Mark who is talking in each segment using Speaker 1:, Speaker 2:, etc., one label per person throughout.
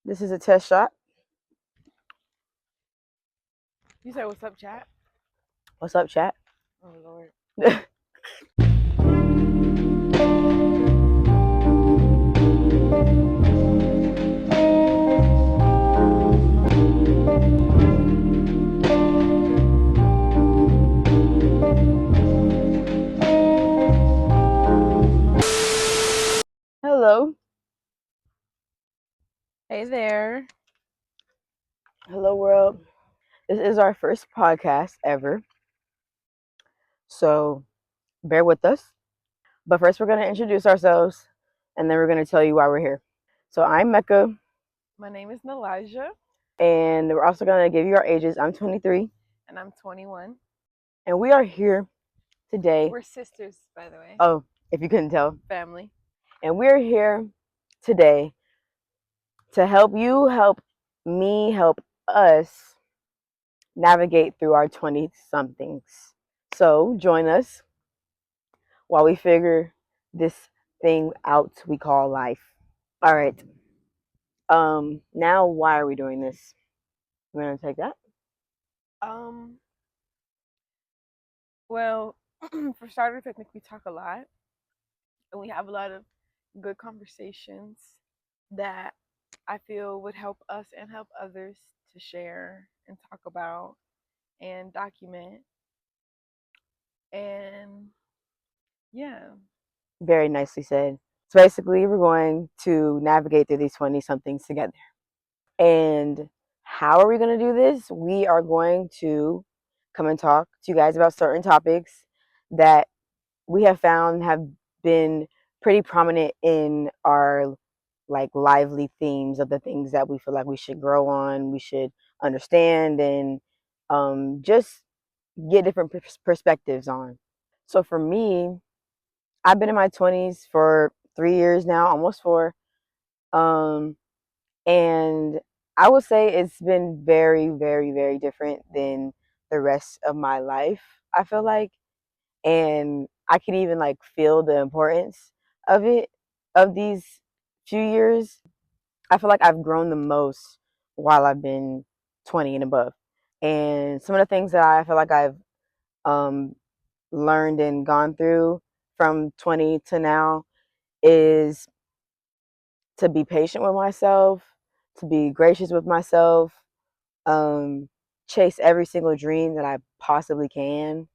Speaker 1: This is a test shot.
Speaker 2: You said, "What's up, chat?"
Speaker 1: What's up, chat?
Speaker 2: Oh Lord.
Speaker 1: Hello.
Speaker 2: Hey there.
Speaker 1: Hello, world. This is our first podcast ever. So bear with us. But first, we're going to introduce ourselves and then we're going to tell you why we're here. So I'm Mecca,
Speaker 2: My name is Nelijah,
Speaker 1: and we're also going to give you our ages. I'm 23,
Speaker 2: and I'm 21.
Speaker 1: and we are here today.
Speaker 2: We're sisters, by the way.
Speaker 1: Oh, if you couldn't tell.
Speaker 2: Family.
Speaker 1: And we're here today to help you, help me, help us navigate through our 20 somethings. So join us while we figure this thing out we call life. All right. Now why are we doing this? You want to take that?
Speaker 2: Um. Well, for starters, I think we talk a lot, and we have a lot of good conversations that I feel would help us and help others to share and talk about and document. And yeah.
Speaker 1: Very nicely said. So basically, we're going to navigate through these 20 somethings together. And how are we going to do this? We are going to come and talk to you guys about certain topics that we have found have been pretty prominent in our like lively themes of the things that we feel like we should grow on, we should understand, and just get different perspectives on. So for me, I've been in my 20s for 3 years now, almost four. Um, and I would say it's been very, very, very different than the rest of my life, I feel like. And I can even like feel the importance of it, of these few years. I feel like I've grown the most while I've been 20 and above. And some of the things that I feel like I've um, learned and gone through from 20 to now is to be patient with myself, to be gracious with myself, um, chase every single dream that I possibly can,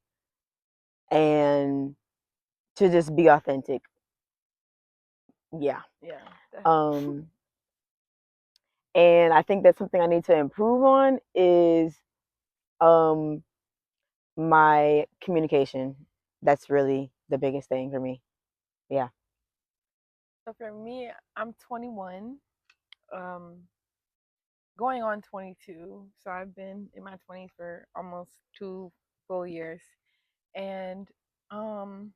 Speaker 1: and to just be authentic. Yeah.
Speaker 2: Yeah, definitely.
Speaker 1: Um, and I think that's something I need to improve on is um, my communication. That's really the biggest thing for me. Yeah.
Speaker 2: So for me, I'm 21. Um, going on 22. So I've been in my 20s for almost 2 full years. And um,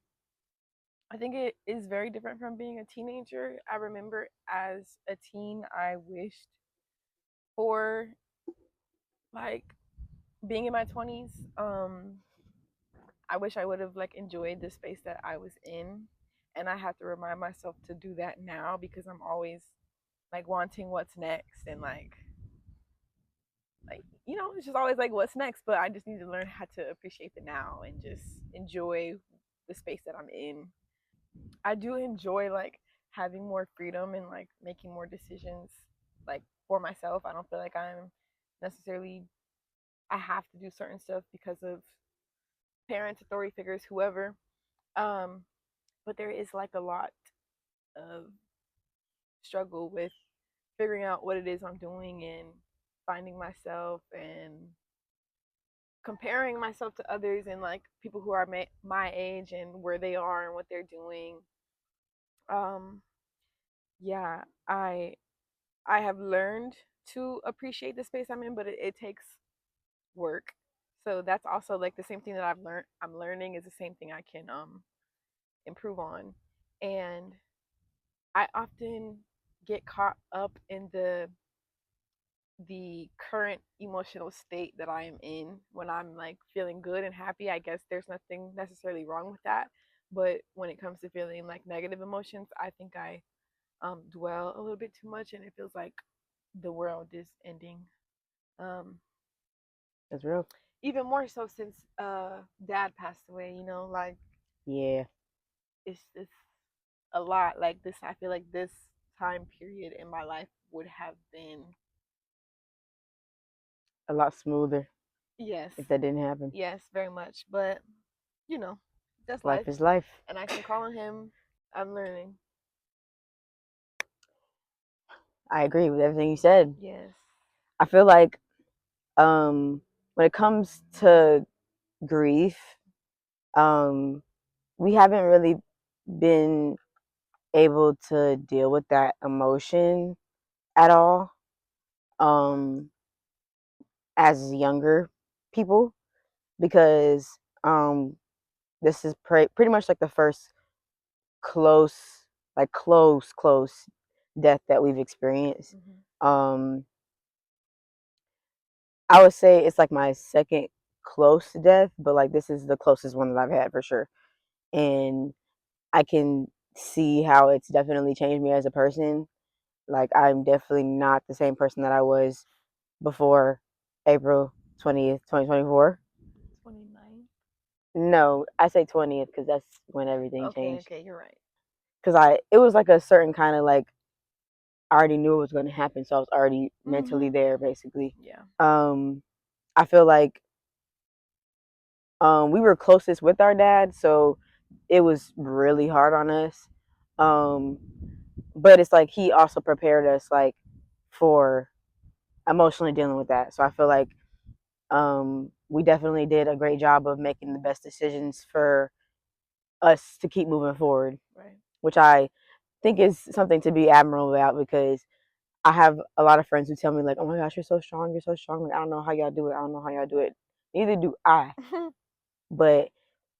Speaker 2: I think it is very different from being a teenager. I remember as a teen, I wished for like being in my 20s. I wish I would have like enjoyed the space that I was in. And I have to remind myself to do that now because I'm always like wanting what's next and it's just always like what's next, but I just need to learn how to appreciate the now and just enjoy the space that I'm in. I do enjoy like having more freedom and like making more decisions like for myself. I don't feel like I'm necessarily I have to do certain stuff because of parents, authority figures, whoever. um but there is like a lot of struggle with figuring out what it is I'm doing and finding myself and comparing myself to others and like people who are my age and where they are and what they're doing. Um, yeah, I have learned to appreciate the space I'm in, but it takes work. So that's also like the same thing that I'm learning is the same thing I can improve on. And I often get caught up in the current emotional state that I am in when I'm like feeling good and happy. I guess there's nothing necessarily wrong with that. But when it comes to feeling like negative emotions, I think I dwell a little bit too much and it feels like the world is ending. Um,
Speaker 1: That's real.
Speaker 2: Even more so since dad passed away. Like
Speaker 1: Yeah,
Speaker 2: it's a lot. Like this, I feel like this time period in my life would have been,
Speaker 1: a lot smoother
Speaker 2: yes,
Speaker 1: if that didn't happen.
Speaker 2: yes, very much. But you know, that's life,
Speaker 1: Life is life.
Speaker 2: and I can call on him. I'm learning.
Speaker 1: I agree with everything you said.
Speaker 2: Yes.
Speaker 1: I feel like um, when it comes to grief, um, we haven't really been able to deal with that emotion at all um, as younger people because this is pretty much like the first close, like close death that we've experienced.
Speaker 2: Hmm.
Speaker 1: Um, I would say it's like my second close death, but like this is the closest one that I've had for sure. And I can see how it's definitely changed me as a person. Like I'm definitely not the same person that I was before April 20th, 2024.
Speaker 2: 29.
Speaker 1: No, I say 20th because that's when everything
Speaker 2: Okay,
Speaker 1: changed.
Speaker 2: okay, you're right.
Speaker 1: Because it was like a certain kind of like, I already knew it was going to happen. So I was already mentally
Speaker 2: Hmm.
Speaker 1: there basically.
Speaker 2: Yeah.
Speaker 1: Um, I feel like we were closest with our dad. So it was really hard on us. Um, but it's like he also prepared us like for emotionally dealing with that. So I feel like we definitely did a great job of making the best decisions for us to keep moving forward,
Speaker 2: Right.
Speaker 1: which I think is something to be admirable about because I have a lot of friends who tell me like, "Oh my gosh, you're so strong, you're so strong." Like I don't know how y'all do it. I don't know how y'all do it. Neither do I. But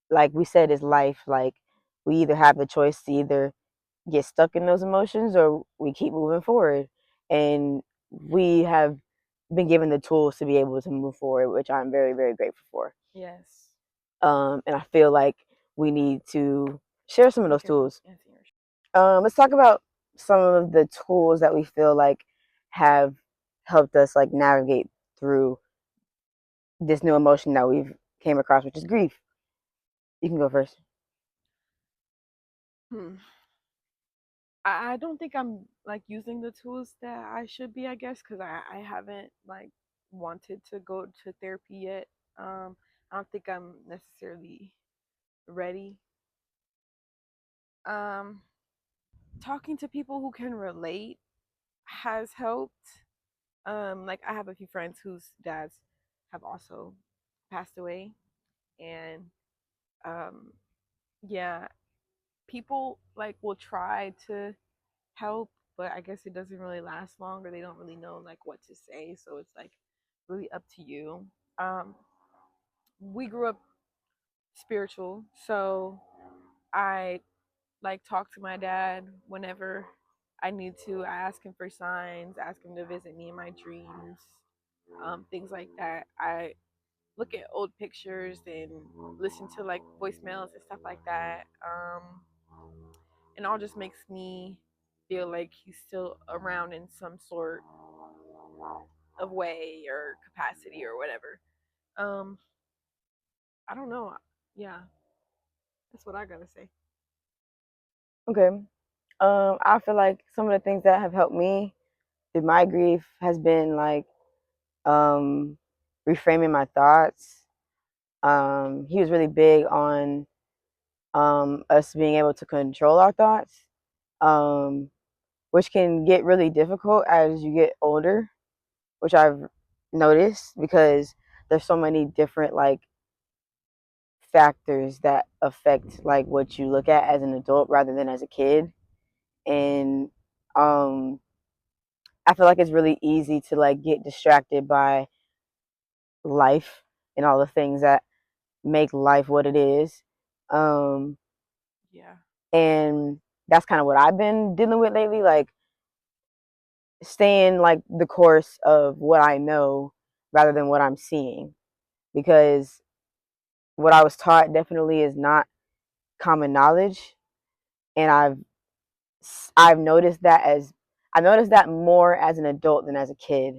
Speaker 1: like we said, it's life. Like we either have the choice to either get stuck in those emotions or we keep moving forward. And we have been given the tools to be able to move forward, which I'm very, very grateful for.
Speaker 2: Yes.
Speaker 1: And I feel like we need to share some of
Speaker 2: Be
Speaker 1: those
Speaker 2: careful
Speaker 1: tools.
Speaker 2: answering your.
Speaker 1: Let's talk about some of the tools that we feel like have helped us like navigate through this new emotion that we've came across, which is grief. You can go first.
Speaker 2: Hmm. I don't think I'm like using the tools that I should be, I guess, because I haven't like wanted to go to therapy yet. I don't think I'm necessarily ready. Um, Talking to people who can relate has helped. Like I have a few friends whose dads have also passed away, and um, yeah, people like will try to help, but I guess it doesn't really last long, or they don't really know like what to say. So it's like really up to you. Um, we grew up spiritual, so I like talk to my dad whenever I need to. I ask him for signs, ask him to visit me in my dreams, things like that. I look at old pictures and listen to like voicemails and stuff like that. And all just makes me feel like he's still around in some sort of way or capacity or whatever. Um, I don't know. Yeah, that's what I gotta say.
Speaker 1: Okay. I feel like some of the things that have helped me through my grief has been like um, reframing my thoughts. He was really big on us being able to control our thoughts, um, which can get really difficult as you get older, which I've noticed because there's so many different like factors that affect like what you look at as an adult rather than as a kid. And um, I feel like it's really easy to like get distracted by life and all the things that make life what it is. Um,
Speaker 2: Yeah.
Speaker 1: and that's kind of what I've been dealing with lately, like staying like the course of what I know rather than what I'm seeing. Because what I was taught definitely is not common knowledge, and I've noticed that as I noticed that more as an adult than as a kid,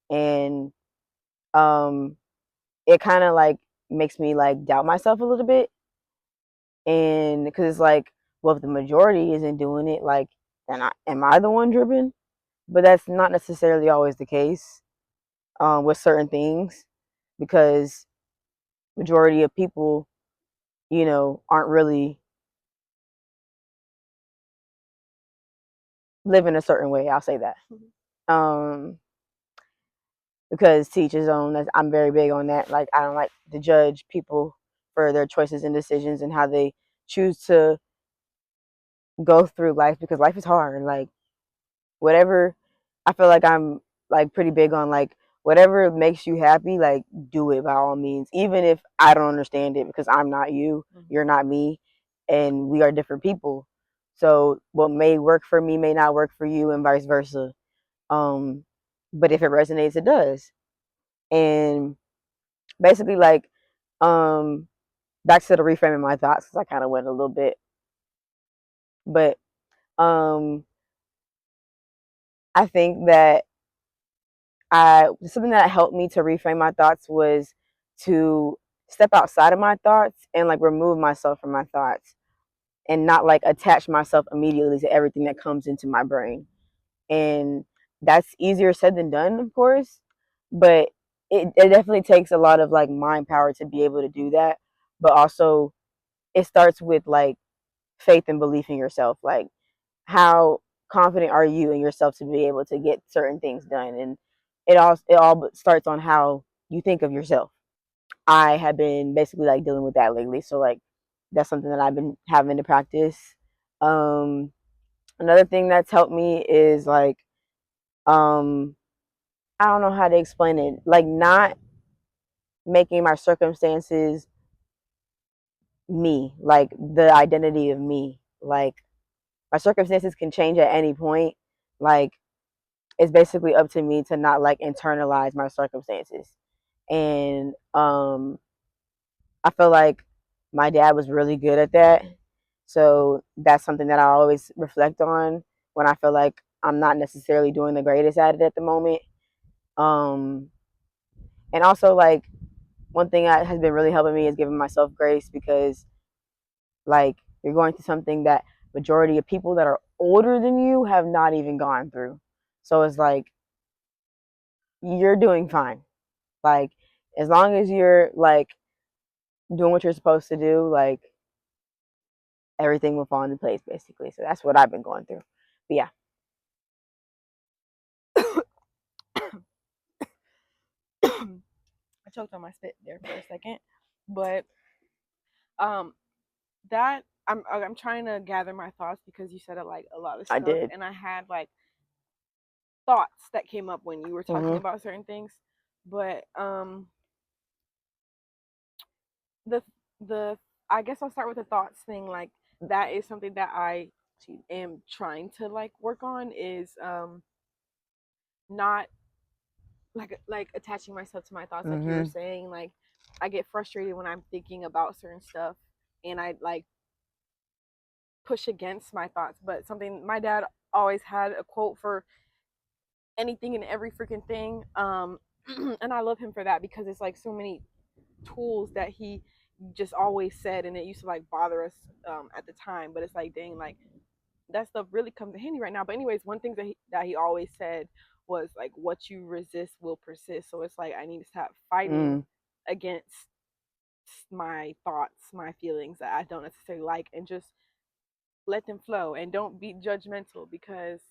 Speaker 1: and um, it kind of like makes me like doubt myself a little bit, and because it's like, well, if the majority isn't doing it, like, then am I the one driven? But that's not necessarily always the case with certain things, because majority of people, aren't really living a certain way. I'll say that. Um, because teach his own. I'm very big on that. Like, I don't like to judge people for their choices and decisions and how they choose to go through life, because life is hard. Like, whatever, I feel like I'm like pretty big on like whatever makes you happy, like do it by all means, even if I don't understand it, because I'm not you, you're not me, and we are different people. So what may work for me may not work for you, and vice versa. Um, but if it resonates, it does. And basically, like, um, back to the reframing my thoughts, because I kind of went a little bit, but um, I think that something that helped me to reframe my thoughts was to step outside of my thoughts and like remove myself from my thoughts, and not like attach myself immediately to everything that comes into my brain. And that's easier said than done, of course, but it definitely takes a lot of like mind power to be able to do that. But also, it starts with like faith and belief in yourself. Like, how confident are you in yourself to be able to get certain things done? And it all starts on how you think of yourself. I have been basically like dealing with that lately, so like that's something that I've been having to practice. um Another thing that's helped me is like, um I don't know how to explain it, like not making my circumstances me, like the identity of me. Like, my circumstances can change at any point. Like, it's basically up to me to not like internalize my circumstances. And I feel like my dad was really good at that. So that's something that I always reflect on when I feel like I'm not necessarily doing the greatest at it at the moment. Um and also, like, one thing that has been really helping me is giving myself grace, because like, you're going through something that majority of people that are older than you have not even gone through. So it's like, you're doing fine. Like, as long as you're like doing what you're supposed to do, like, everything will fall into place basically. So that's what I've been going through. But yeah.
Speaker 2: I choked on my spit there for a second, but um, that I'm trying to gather my thoughts because you said it like a lot of
Speaker 1: I
Speaker 2: stuff,
Speaker 1: did.
Speaker 2: and I had like thoughts that came up when you were talking
Speaker 1: Mhm.
Speaker 2: about certain things, but the the I guess I'll start with the thoughts thing. Like, that is something that I am trying to like work on, is not like attaching myself to my thoughts, like you were
Speaker 1: Mhm.
Speaker 2: saying. Like, I get frustrated when I'm thinking about certain stuff, and I like push against my thoughts. But something my dad always had a quote for anything and every freaking thing. And I love him for that, because it's like so many tools that he just always said, and it used to like bother us at the time. But it's like, dang, like that stuff really comes in handy right now. But anyways, one thing that he always said was like, what you resist will persist. So it's like, I need to stop fighting
Speaker 1: Mm.
Speaker 2: against my thoughts, my feelings that I don't necessarily like, and just let them flow, and don't be judgmental, because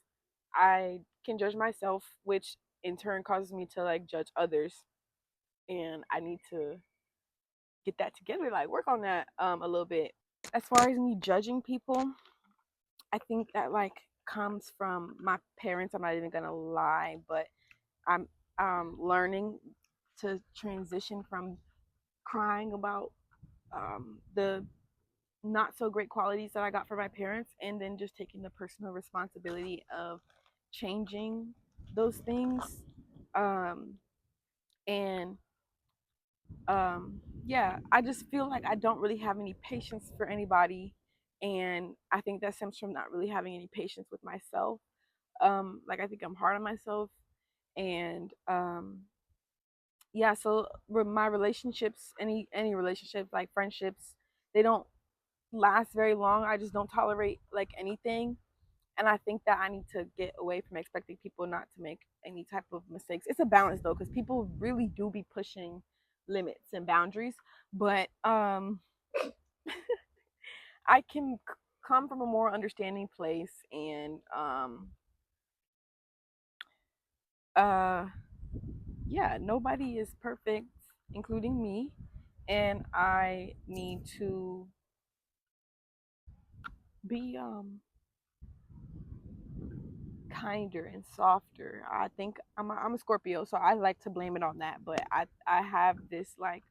Speaker 2: I can judge myself, which in turn causes me to like judge others. And I need to get that together, like work on that a little bit. As far as me judging people, I think that like comes from my parents. I'm not even gonna lie, but I'm learning to transition from crying about the not so great qualities that I got from my parents, and then just taking the personal responsibility of changing those things. Um, and yeah, I just feel like I don't really have any patience for anybody, and I think that stems from not really having any patience with myself. Like I think I'm hard on myself, and yeah. So my relationships, any relationships like friendships, they don't last very long. I just don't tolerate like anything, and I think that I need to get away from expecting people not to make any type of mistakes. It's a balance though, because people really do be pushing limits and boundaries, but I can come from a more understanding place, and uh yeah, nobody is perfect, including me, and I need to be kinder and softer. I think I'm a Scorpio, so I like to blame it on that, but I have this like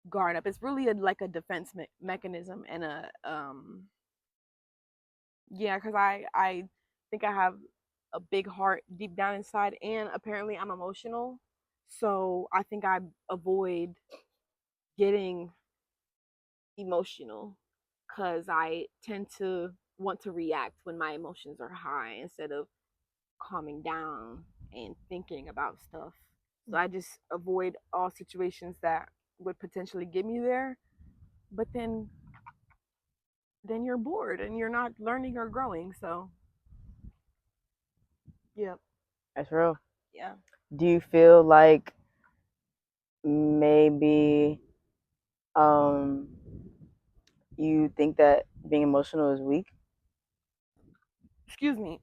Speaker 2: guard up. It's really like a defense mechanism, and a yeah, cuz I think I have a big heart deep down inside, and apparently I'm emotional. So I think I avoid getting emotional because I tend to want to react when my emotions are high instead of calming down and thinking about stuff. So I just avoid all situations that would potentially get me there. But then you're bored and you're not learning or growing. So yeah,
Speaker 1: That's real.
Speaker 2: yeah.
Speaker 1: Do you feel like maybe um you think that being emotional is weak?
Speaker 2: Excuse me.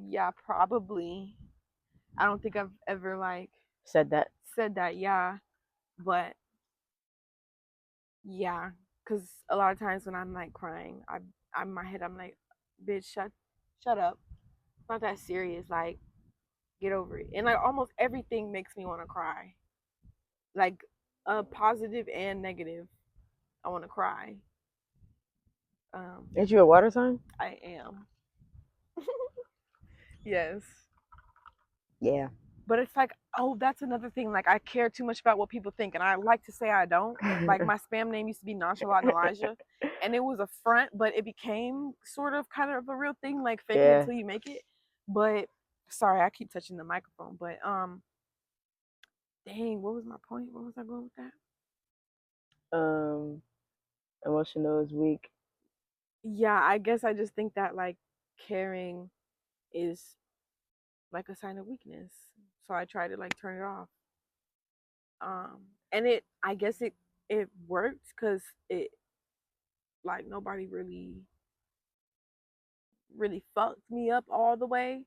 Speaker 2: Yeah, probably. I don't think I've ever like
Speaker 1: Said that.
Speaker 2: said that. Yeah, but yeah, because a lot of times when I'm like crying, I'm in my head. I'm like, bitch, shut up. It's not that serious. Like, get over it. And like almost everything makes me want to cry. Like, positive and negative. I want to cry. Um,
Speaker 1: Ain't you a water sign?
Speaker 2: I am. Yes.
Speaker 1: Yeah.
Speaker 2: But it's like, oh, that's another thing. Like, I care too much about what people think, and I like to say I don't. Like, my spam name used to be Nonchalant Elijah, and it was a front, but it became sort of kind of a real thing, like fake it
Speaker 1: Yeah.
Speaker 2: until you make it. But sorry, I keep touching the microphone. But dang, what was my point? What was I going with that?
Speaker 1: Um, emotional is weak.
Speaker 2: Yeah, I guess I just think that like caring is like a sign of weakness, so I try to like turn it off. And I guess it worked because it like nobody really fucked me up all the way.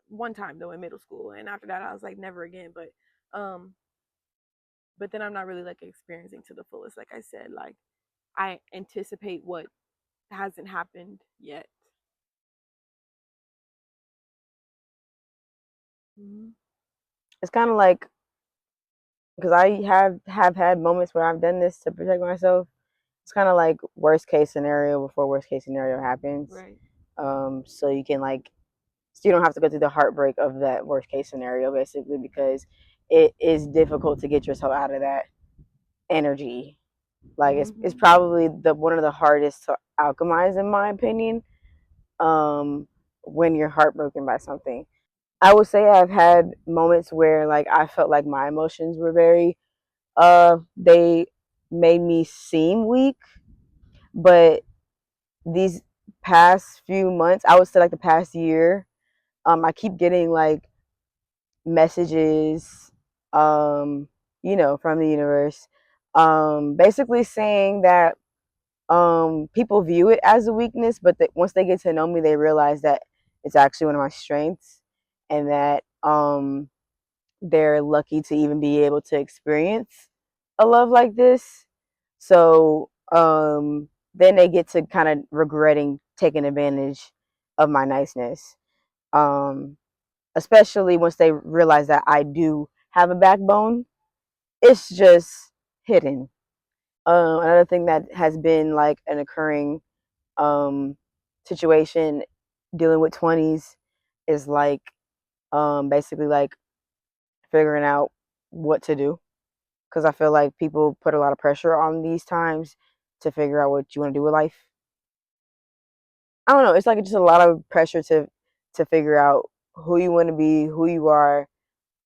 Speaker 2: One time though in middle school, and after that I was like never again. Um, but then I'm not really like experiencing to the fullest. Like I said, like I anticipate what hasn't happened yet. Mm-hmm.
Speaker 1: It's kind of like because I have had moments where I've done this to protect myself. It's kind of like worst case scenario before worst case scenario happens.
Speaker 2: Right.
Speaker 1: So you can like so you don't have to go through the heartbreak of that worst case scenario basically because it is difficult to get yourself out of that energy. Like it's
Speaker 2: Mm-hmm.
Speaker 1: probably the one of the hardest to alchemize in my opinion. Um, when you're heartbroken by something. I would say I've had moments where like I felt like my emotions were very they made me seem weak, but these past few months, I would say like the past year, I keep getting like messages um from the universe basically saying that people view it as a weakness, but that once they get to know me, they realize that it's actually one of my strengths, and that they're lucky to even be able to experience a love like this. So then they get to kind of regretting taking advantage of my niceness. Um, Especially once they realize that I do have a backbone. It's just hidden. Another thing that has been like an occurring um, situation dealing with 20s is like basically like figuring out what to do because I feel like people put a lot of pressure on these times to figure out what you want to do with life. I don't know. It's like just a lot of pressure to figure out who you want to be, who you are,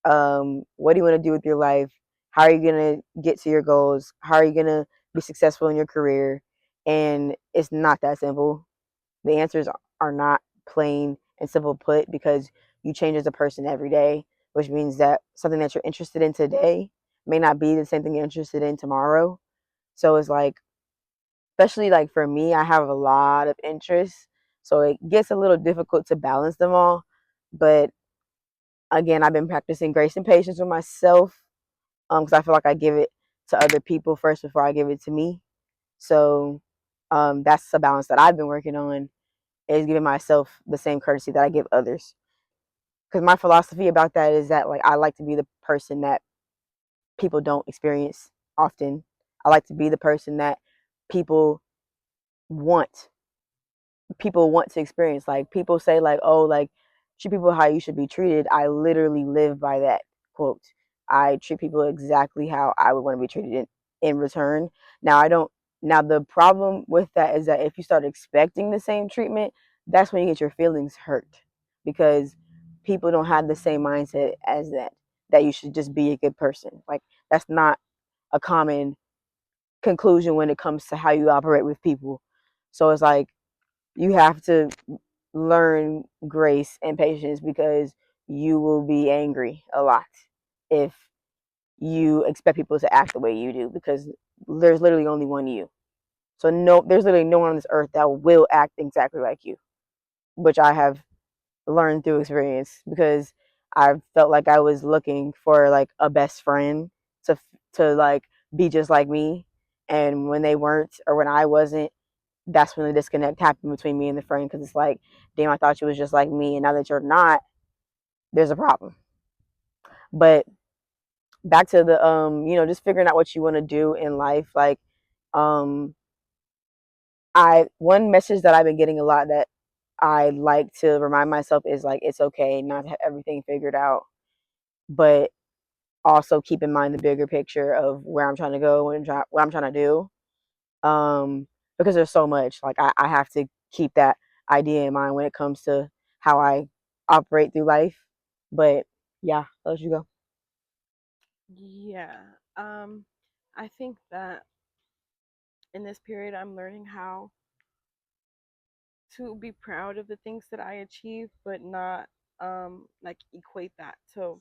Speaker 1: what do you want to do with your life, how are you gonna get to your goals, how are you gonna be successful in your career, and it's not that simple. The answers are not plain and simple put because you change as a person every day, which means that something that you're interested in today may not be the same thing you're interested in tomorrow. So it's like, especially like for me, I have a lot of interests, so it gets a little difficult to balance them all. But again, I've been practicing grace and patience with myself because I feel like I give it to other people first before I give it to me. So that's a balance that I've been working on, is giving myself the same courtesy that I give others. Because my philosophy about that is that like I like to be the person that people don't experience often. I like to be the person that people want people want to experience. Like people say like, oh, like treat people how you should be treated. I literally live by that quote. I treat people exactly how I would want to be treated in return. Now I don't now the problem with that is that if you start expecting the same treatment, that's when you get your feelings hurt. Because people don't have the same mindset as that you should just be a good person. Like that's not a common conclusion when it comes to how you operate with people. So it's like you have to learn grace and patience because you will be angry a lot if you expect people to act the way you do because there's literally only one you. So no, there's literally no one on this earth that will act exactly like you, which I have learned through experience because I felt like I was looking for like a best friend to to like be just like me, and when they weren't or when I wasn't, that's when the disconnect happened between me and the friend because it's like, damn, I thought you was just like me, and now that you're not, there's a problem. But back to the just figuring out what you want to do in life. Like, um, I one message that I've been getting a lot that I like to remind myself is like it's okay not to have everything figured out, but also keep in mind the bigger picture of where I'm trying to go and what I'm trying to do. Because there's so much. Like I have to keep that idea in mind when it comes to how I operate through life. But yeah, I'll let you go.
Speaker 2: Yeah. Um, I think that in this period, I'm learning how to be proud of the things that I achieve, but not like equate that to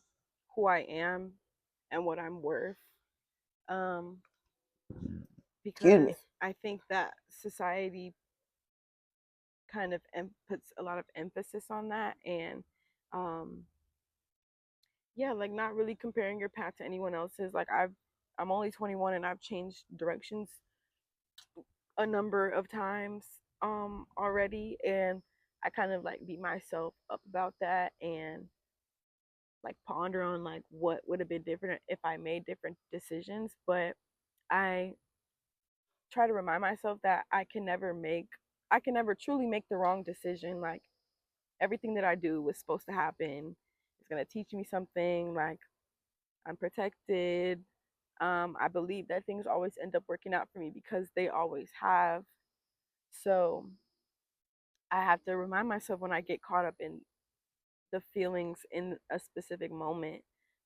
Speaker 2: who I am and what I'm worth. Um,
Speaker 1: Excuse
Speaker 2: because
Speaker 1: me.
Speaker 2: I think that society kind of puts a lot of emphasis on that, and um, yeah, like not really comparing your path to anyone else's. Like I'm only 21 and I've changed directions a number of times already, and I kind of like beat myself up about that and like ponder on like what would have been different if I made different decisions. But I try to remind myself that I can never truly make the wrong decision. Like everything that I do was supposed to happen. It's gonna teach me something. Like I'm protected. I believe that things always end up working out for me because they always have. So I have to remind myself when I get caught up in the feelings in a specific moment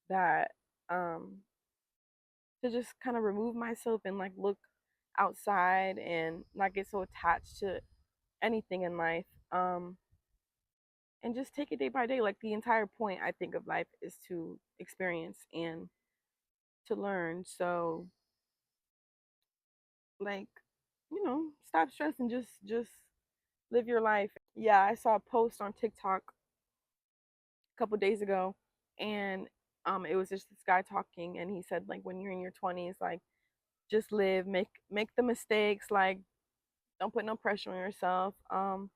Speaker 2: that to just kind of remove myself and like look outside and not get so attached to anything in life. And just take it day by day. Like the entire point I think of life is to experience and to learn. So like, stop stressing, just live your life. Yeah, I saw a post on TikTok a couple days ago, and it was just this guy talking, and he said like when you're in your 20s, like just live, make the mistakes, like don't put no pressure on yourself. And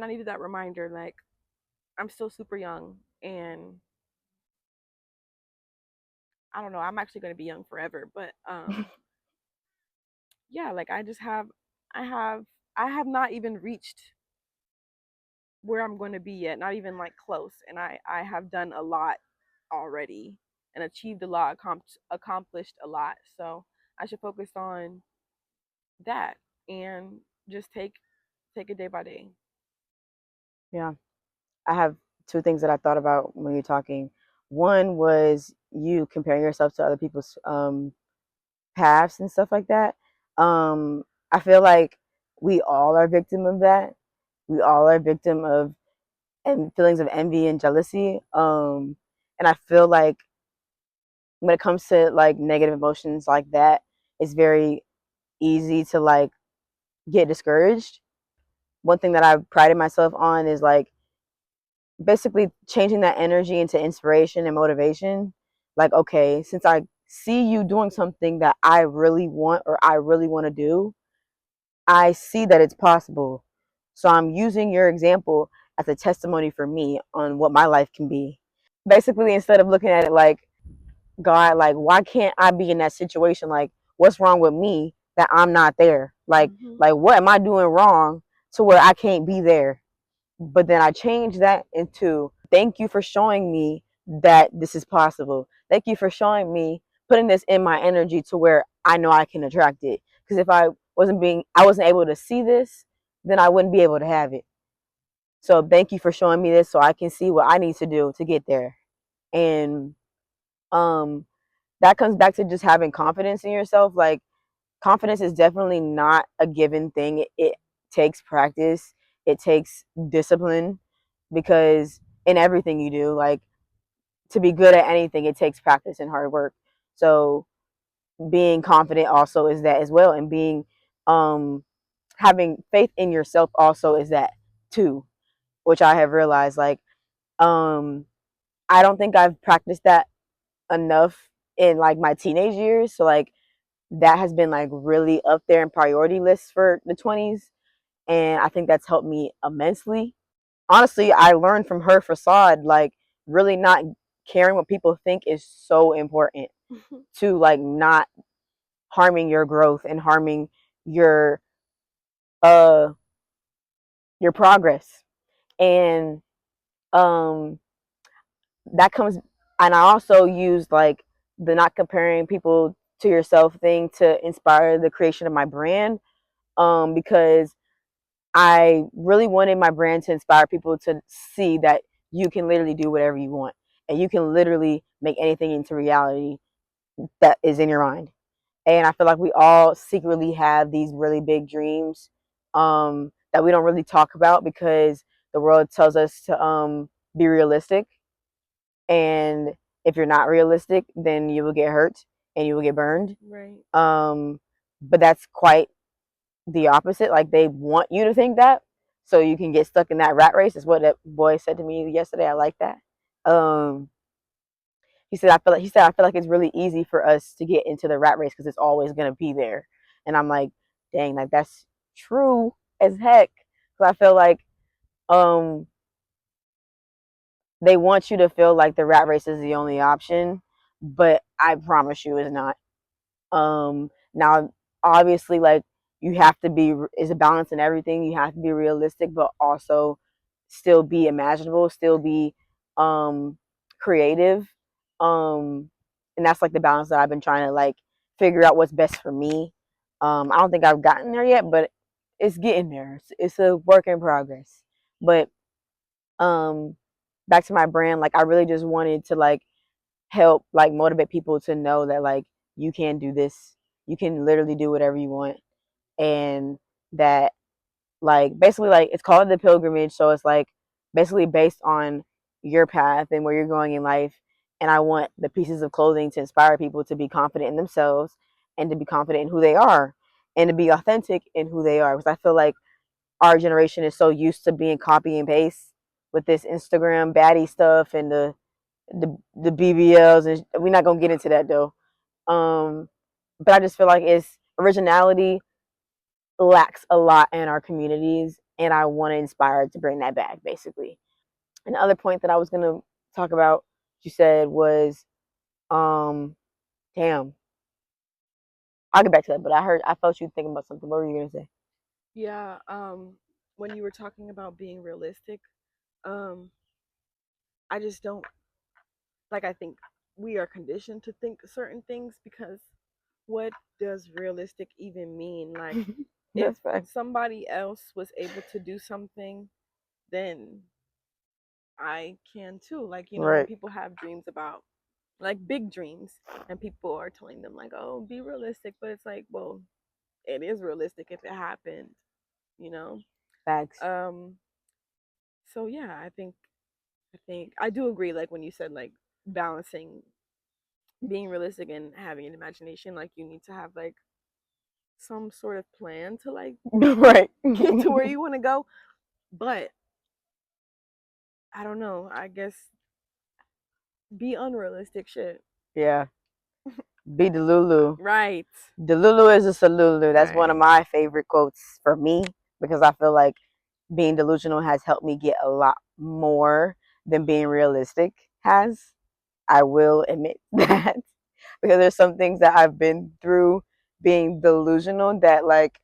Speaker 2: I needed that reminder, like I'm still super young, and I don't know, I'm actually going to be young forever, but yeah, like I have I have not even reached where I'm going to be yet, not even like close, and I have done a lot already and achieved a lot, accomplished a lot. So I should focus on that and just take it day by day.
Speaker 1: Yeah. I have two things that I thought about when you're talking. One was you comparing yourself to other people's paths and stuff like that. I feel like we all are victim of that. We all are victim of and feelings of envy and jealousy. And I feel like when it comes to like negative emotions like that, it's very easy to like get discouraged. One thing that I've prided myself on is like basically changing that energy into inspiration and motivation. Like, okay, since I see you doing something that I really want or I really want to do, I see that it's possible. So I'm using your example as a testimony for me on what my life can be. Basically, instead of looking at it like, God, like, why can't I be in that situation? Like, what's wrong with me that I'm not there?
Speaker 2: Mm-hmm.
Speaker 1: Like, what am I doing wrong to where I can't be there? But then I changed that into thank you for showing me that this is possible. Thank you for showing me putting this in my energy to where I know I can attract it. Because if I wasn't able to see this, then I wouldn't be able to have it. So thank you for showing me this so I can see what I need to do to get there. And um that comes back to just having confidence in yourself. Like confidence is definitely not a given thing. It takes practice. It takes discipline because in everything you do, like to be good at anything, it takes practice and hard work. So being confident also is that as well, and being um having faith in yourself also is that too, which I have realized like um I don't think I've practiced that enough in like my teenage years. So like that has been like really up there in priority lists for the 20s, and I think that's helped me immensely. Honestly, I learned from her facade like really not caring what people think is so important to like not harming your growth and harming your uh your progress. And um that comes, and I also used like the not comparing people to yourself thing to inspire the creation of my brand, because I really wanted my brand to inspire people to see that you can literally do whatever you want and you can literally make anything into reality that is in your mind. And I feel like we all secretly have these really big dreams that we don't really talk about because the world tells us to be realistic. And if you're not realistic, then you will get hurt and you will get burned.
Speaker 2: Right.
Speaker 1: Um, but that's quite the opposite. Like they want you to think that, so you can get stuck in that rat race. Is what that boy said to me yesterday. I like that. Um, he said I feel like it's really easy for us to get into the rat race because it's always gonna be there. And I'm like, dang, like that's true as heck. So I feel like um they want you to feel like the rat race is the only option, but I promise you it's not. Now obviously like you have to be is a balance in everything. You have to be realistic, but also still be imaginable, still be um creative. Um and that's like the balance that I've been trying to like figure out what's best for me. I don't think I've gotten there yet, but it's getting there. It's a work in progress. But um back to my brand, like I really just wanted to like help like motivate people to know that like you can do this, you can literally do whatever you want. And that like basically like it's called the pilgrimage, so it's like basically based on your path and where you're going in life. And I want the pieces of clothing to inspire people to be confident in themselves and to be confident in who they are and to be authentic in who they are, because I feel like our generation is so used to being copy and paste with this Instagram baddie stuff and the BBLs, and we're not gonna get into that though. Um, but I just feel like it's originality lacks a lot in our communities, and I want to inspire to bring that back, basically. And the other point that I was gonna talk about, you said was, um, damn, I'll get back to that. But I felt you thinking about something. What were you gonna say?
Speaker 2: Yeah. When you were talking about being realistic, um, I just don't like. I think we are conditioned to think certain things because what does realistic even mean? Like, if
Speaker 1: That's fact.
Speaker 2: somebody else was able to do something then I can too. Like, you know, when
Speaker 1: Right.
Speaker 2: people have dreams about like big dreams and people are telling them like, "Oh, be realistic." But it's like, well, it is realistic if it happened, you know?
Speaker 1: Facts.
Speaker 2: Um so yeah, I think I do agree like when you said like balancing being realistic and having an imagination, like you need to have like some sort of plan to like
Speaker 1: Right.
Speaker 2: get to where you want to go. But I don't know. I guess be unrealistic shit.
Speaker 1: Yeah. Be Delulu.
Speaker 2: Right.
Speaker 1: Delulu is a salulu. That's one of
Speaker 2: Right.
Speaker 1: my favorite quotes for me because I feel like being delusional has helped me get a lot more than being realistic has. I will admit that because there's some things that I've been through being delusional that like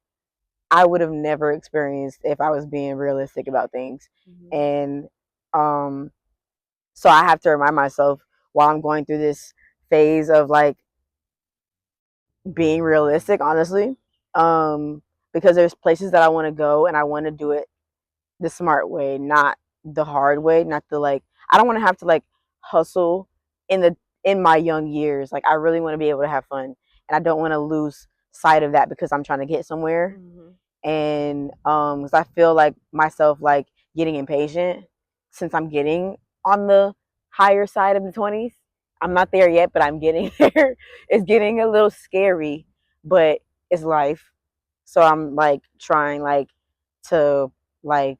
Speaker 1: I would have never experienced if I was being realistic about things.
Speaker 2: Mm-hmm.
Speaker 1: And um so I have to remind myself while I'm going through this phase of like being realistic, honestly. Because there's places that I want to go and I want to do it the smart way, not the hard way, not the like I don't want to have to like hustle in the in my young years. Like I really want to be able to have fun and I don't want to lose sight of that because I'm trying to get somewhere.
Speaker 2: Mm-hmm.
Speaker 1: And 'cause I feel like myself like getting impatient since I'm getting on the higher side of the 20s. I'm not there yet, but I'm getting there. It's getting a little scary, but it's life. So I'm like trying like to like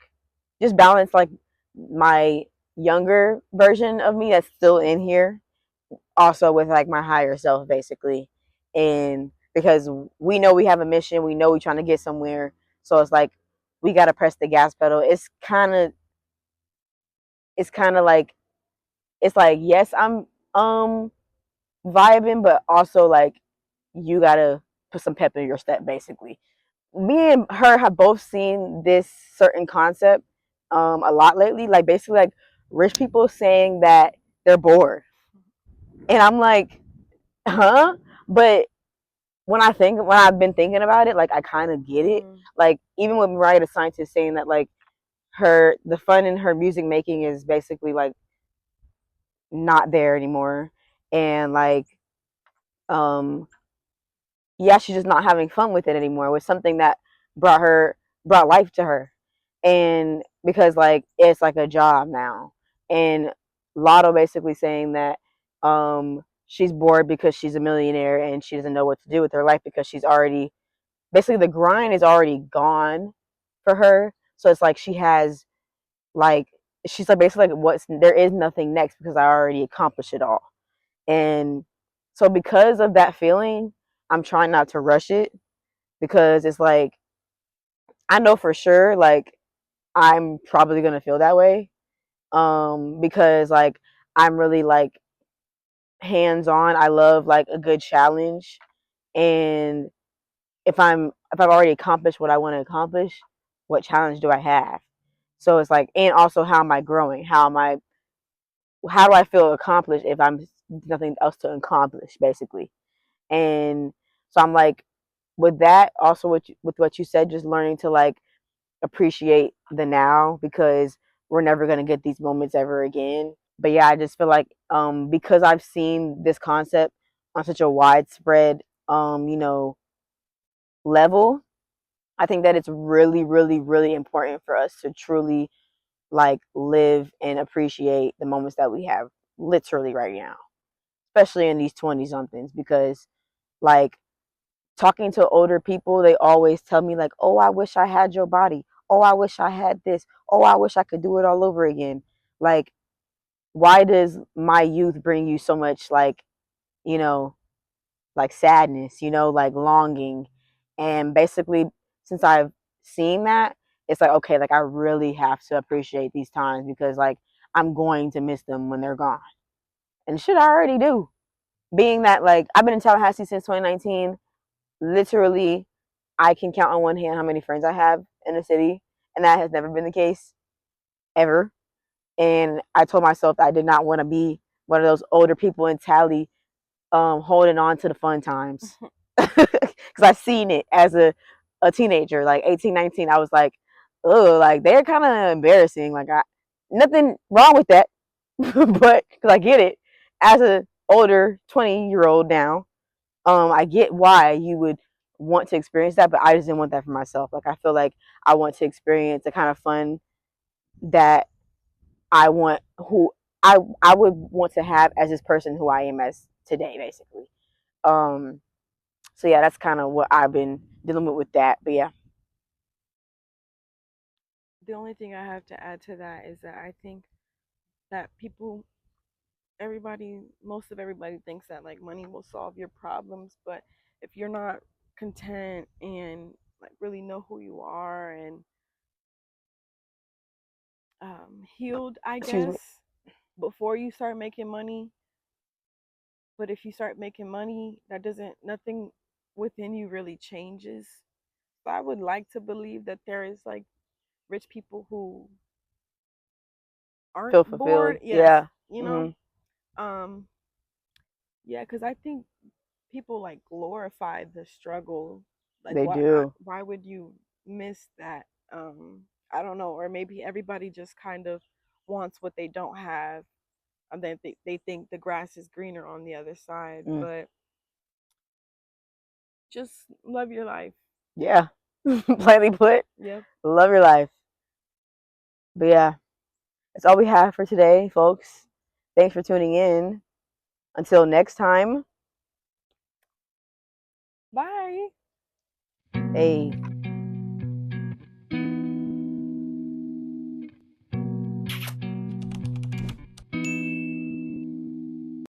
Speaker 1: just balance like my younger version of me that's still in here also with like my higher self basically. And because we know we have a mission, we know we're trying to get somewhere, so it's like we got to press the gas pedal. It's kind of like it's like yes I'm vibing, but also like you got to put some pep in your step basically. Me and her have both seen this certain concept a lot lately, like basically like rich people saying that they're bored. And I'm like, huh? But when I've been thinking about it, like I kind of get it.
Speaker 2: Mm-hmm.
Speaker 1: Like even with Mariah the Scientist saying that like the fun in her music making is basically like not there anymore, and like um yeah, she's just not having fun with it anymore. With something that brought her brought life to her, and because like it's like a job now, and Lotto basically saying that she's bored because she's a millionaire and she doesn't know what to do with her life because she's already basically the grind is already gone for her. So it's like she has like she's like basically like what's there is nothing next because I already accomplished it all. And so because of that feeling, I'm trying not to rush it because it's like I know for sure like I'm probably gonna feel that way. Because like I'm really like hands on. I love like a good challenge, and if I've already accomplished what I want to accomplish, what challenge do I have? So it's like, and also how am I growing? How do I feel accomplished if I'm nothing else to accomplish, basically? And so I'm like, with that, also with what you said, just learning to like appreciate the now because we're never gonna get these moments ever again. But yeah, I just feel like because I've seen this concept on such a widespread level, I think that it's really, really, really important for us to truly like live and appreciate the moments that we have literally right now, especially in these 20 somethings. Because like talking to older people, they always tell me like, "Oh, I wish I had your body. Oh, I wish I had this. Oh, I wish I could do it all over again." Like, why does my youth bring you so much like, you know, like sadness, like longing? And basically, since I've seen that, it's like, okay, like I really have to appreciate these times because like I'm going to miss them when they're gone. And shit, I already do. Being that like I've been in Tallahassee since 2019, literally, I can count on one hand how many friends I have in the city, and that has never been the case ever. And I told myself that I did not want to be one of those older people in Tally holding on to the fun times because I seen it as a teenager, like 18, 19. I was like, ugh, like they're kind of embarrassing. Like I, nothing wrong with that, but because I get it as a older 20-year-old now, I get why you would want to experience that, but I just didn't want that for myself. Like I feel like I want to experience the kind of fun that I want, who I would want to have as this person who I am as today, basically. Um, so yeah, that's kind of what I've been dealing with that. But yeah,
Speaker 2: The only thing I have to add to that is that I think that people, everybody, most of everybody thinks that like money will solve your problems, but if you're not content and like really know who you are and healed, I
Speaker 1: excuse
Speaker 2: guess,
Speaker 1: me.
Speaker 2: before you start making money. But if you start making money, that doesn't, nothing within you really changes. So I would like to believe that there is like rich people who aren't
Speaker 1: Feel
Speaker 2: bored.
Speaker 1: fulfilled.
Speaker 2: Yes,
Speaker 1: Yeah.
Speaker 2: you know.
Speaker 1: Hmm.
Speaker 2: Um, yeah, because I think people like glorify the struggle. Like,
Speaker 1: They do.
Speaker 2: why would you miss that? I don't know, or maybe everybody just kind of wants what they don't have, and then they think the grass is greener on the other side.
Speaker 1: Mm.
Speaker 2: But just love your life.
Speaker 1: Yeah. Plainly put,
Speaker 2: Yep.
Speaker 1: love your life. But yeah, that's all we have for today, folks. Thanks for tuning in. Until next time,
Speaker 2: Bye.
Speaker 1: hey.